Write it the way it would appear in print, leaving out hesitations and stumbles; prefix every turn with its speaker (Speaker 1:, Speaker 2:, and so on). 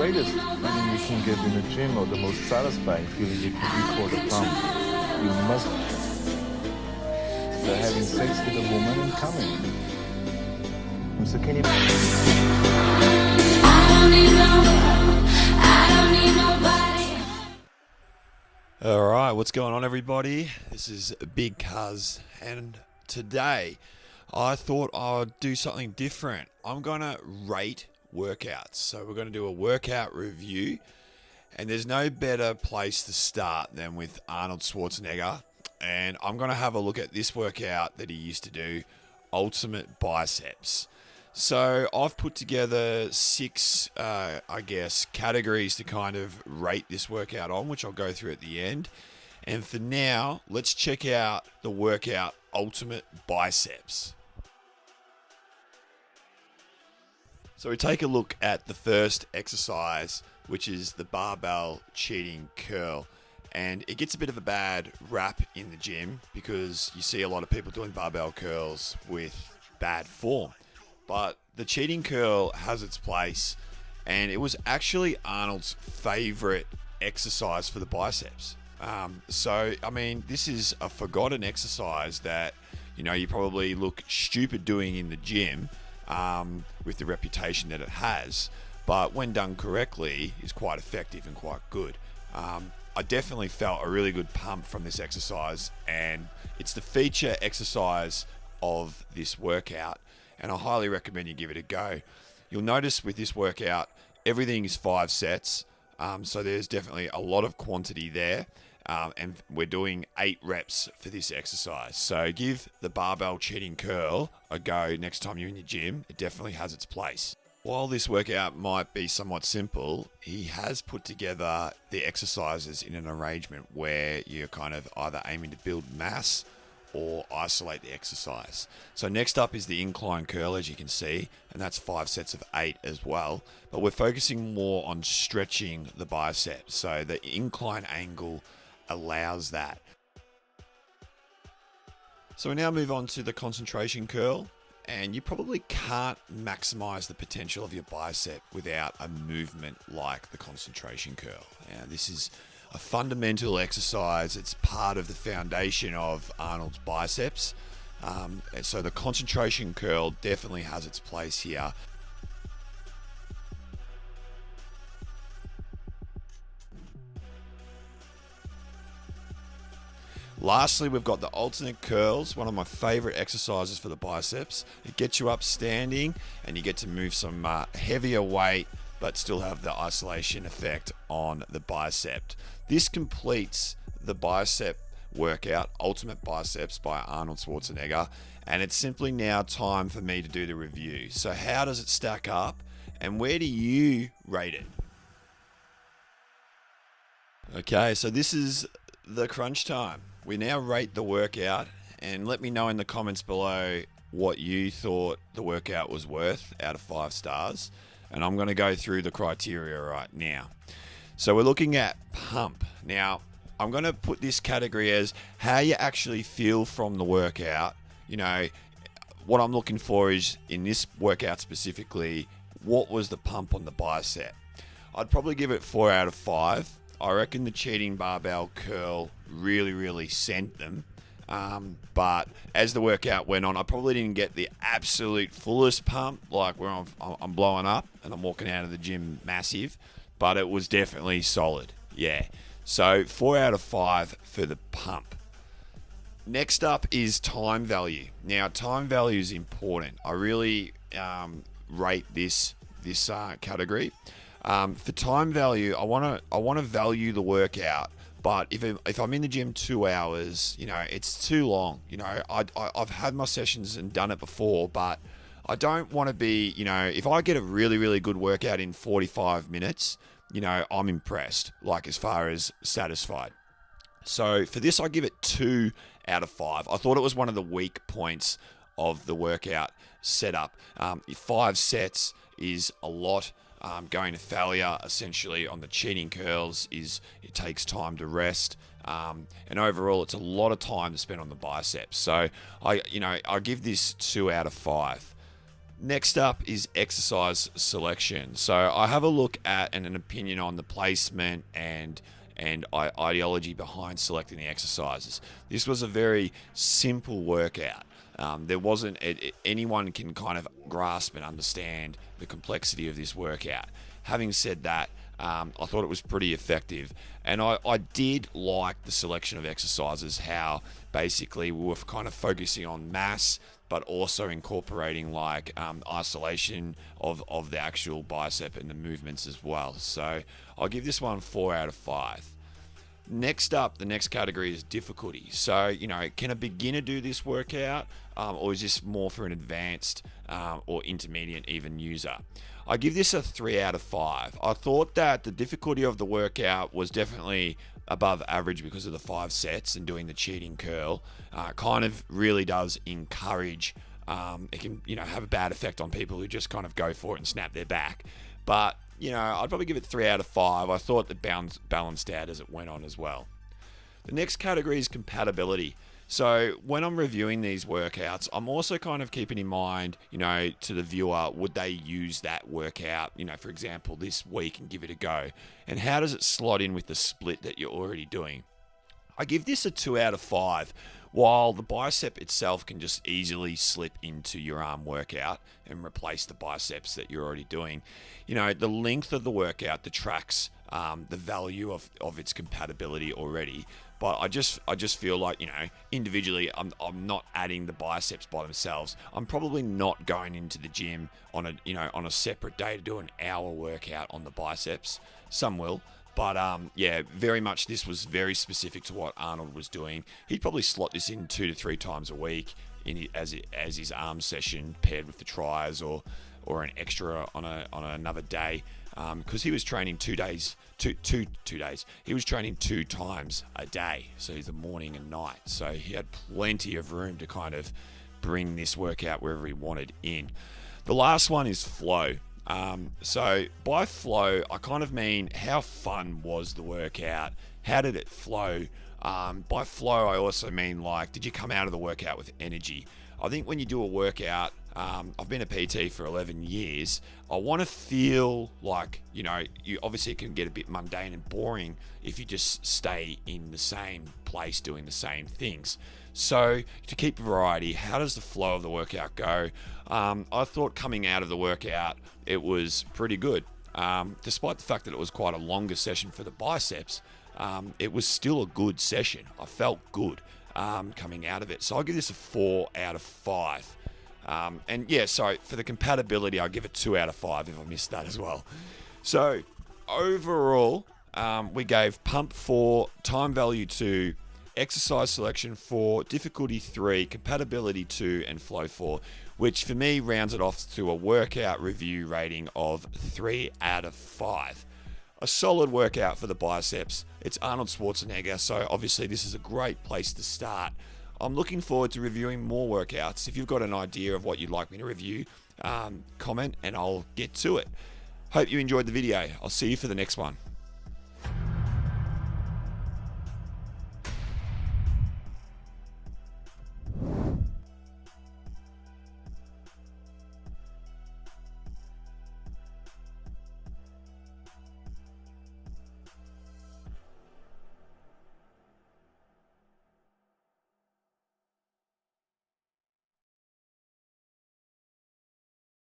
Speaker 1: greatest feeling you can get in the gym, or the most satisfying feeling you can record a pump. You must be having sex with a woman and coming. So can you...
Speaker 2: Alright, what's going on, everybody? This is Big Cuz, and today I thought I'd do something different. I'm going to rate workouts. So we're going to do a workout review, and there's no better place to start than with Arnold Schwarzenegger. And I'm going to have a look at this workout that he used to do, Ultimate Biceps. So I've put together six, categories to kind of rate this workout on, which I'll go through at the end. And for now, let's check out the workout Ultimate Biceps. So we take a look at the first exercise, which is the Barbell Cheating Curl. And it gets a bit of a bad rap in the gym because you see a lot of people doing barbell curls with bad form. But the cheating curl has its place, and it was actually Arnold's favorite exercise for the biceps. This is a forgotten exercise that, you probably look stupid doing in the gym with the reputation that it has. But when done correctly, is quite effective and quite good. I definitely felt a really good pump from this exercise, and it's the feature exercise of this workout, and I highly recommend you give it a go. You'll notice with this workout, everything is 5 sets, so there's definitely a lot of quantity there, and we're doing 8 reps for this exercise. So give the Barbell Cheating Curl a go next time you're in your gym. It definitely has its place. While this workout might be somewhat simple, he has put together the exercises in an arrangement where you're kind of either aiming to build mass or isolate the exercise. So next up is the incline curl, as you can see, and that's 5 sets of 8 as well. But we're focusing more on stretching the biceps, so the incline angle allows that. So we now move on to the concentration curl. And you probably can't maximize the potential of your bicep without a movement like the concentration curl. Now, this is a fundamental exercise. It's part of the foundation of Arnold's biceps. And so the concentration curl definitely has its place here. Lastly, we've got the alternate curls, one of my favorite exercises for the biceps. It gets you up standing, and you get to move some heavier weight, but still have the isolation effect on the bicep. This completes the bicep workout, Ultimate Biceps by Arnold Schwarzenegger, and it's simply now time for me to do the review. So how does it stack up, and where do you rate it? Okay, so this is the crunch time. We now rate the workout, and let me know in the comments below what you thought the workout was worth out of 5 stars. And I'm going to go through the criteria right now. So we're looking at pump. Now, I'm going to put this category as how you actually feel from the workout. What I'm looking for is, in this workout specifically, what was the pump on the bicep? I'd probably give it 4 out of 5. I reckon the cheating barbell curl really sent them. But as the workout went on, I probably didn't get the absolute fullest pump, like where I'm blowing up and I'm walking out of the gym massive, but it was definitely solid. Yeah. So 4 out of 5 for the pump. Next up is time value. Now, time value is important. I really rate this category. For time value, I want to value the workout, but if I'm in the gym 2 hours, it's too long. I've had my sessions and done it before, but I don't want to be, if I get a really good workout in 45 minutes, I'm impressed, like as far as satisfied. So for this, I give it 2 out of 5. I thought it was one of the weak points of the workout setup. 5 sets is a lot. Going to failure essentially on the cheating curls is it takes time to rest, and overall it's a lot of time to spend on the biceps. So I give this 2 out of 5. Next up is exercise selection. So I have a look at and an opinion on the placement and ideology behind selecting the exercises. This was a very simple workout. There wasn't anyone can kind of grasp and understand the complexity of this workout. Having said that, I thought it was pretty effective, and I did like the selection of exercises, how basically we were kind of focusing on mass, but also incorporating like isolation of the actual bicep and the movements as well. So I'll give this one 4 out of 5. Next up, the next category is difficulty. So, you know, can a beginner do this workout, or is this more for an advanced or intermediate even user? I give this a 3 out of 5. I thought that the difficulty of the workout was definitely above average because of the 5 sets and doing the cheating curl. Kind of really does encourage, it can, you know, have a bad effect on people who just kind of go for it and snap their back. But, you know, I'd probably give it 3 out of 5. I thought that balanced out as it went on as well. The next category is compatibility. So when I'm reviewing these workouts, I'm also kind of keeping in mind, you know, to the viewer, would they use that workout, you know, for example, this week and give it a go? And how does it slot in with the split that you're already doing? I give this a 2 out of 5. While the bicep itself can just easily slip into your arm workout and replace the biceps that you're already doing, you know, the length of the workout detracts the value of its compatibility already. But I just feel like, you know, individually, I'm not adding the biceps by themselves. I'm probably not going into the gym on a separate day to do an hour workout on the biceps. Some will. But yeah, very much this was very specific to what Arnold was doing. He'd probably slot this in 2 to 3 times a week as his arm session paired with the tries or an extra on another day, because he was training 2 days. He was training 2 times a day, so the morning and night. So he had plenty of room to kind of bring this workout wherever he wanted in. The last one is flow. So by flow, I kind of mean how fun was the workout? How did it flow? By flow, I also mean like, did you come out of the workout with energy? I think when you do a workout, I've been a PT for 11 years. I want to feel like, you know, you obviously it can get a bit mundane and boring if you just stay in the same place doing the same things. So to keep variety, how does the flow of the workout go? I thought coming out of the workout, it was pretty good. Despite the fact that it was quite a longer session for the biceps, it was still a good session. I felt good coming out of it. So I'll give this a 4 out of 5. And yeah, so for the compatibility, I'll give it 2 out of 5 if I missed that as well. So overall, we gave pump 4, time value 2, exercise selection 4, difficulty 3, compatibility 2, and flow 4, which for me rounds it off to a workout review rating of 3 out of 5. A solid workout for the biceps. It's Arnold Schwarzenegger, so obviously this is a great place to start. I'm looking forward to reviewing more workouts. If you've got an idea of what you'd like me to review, comment and I'll get to it. Hope you enjoyed the video. I'll see you for the next one.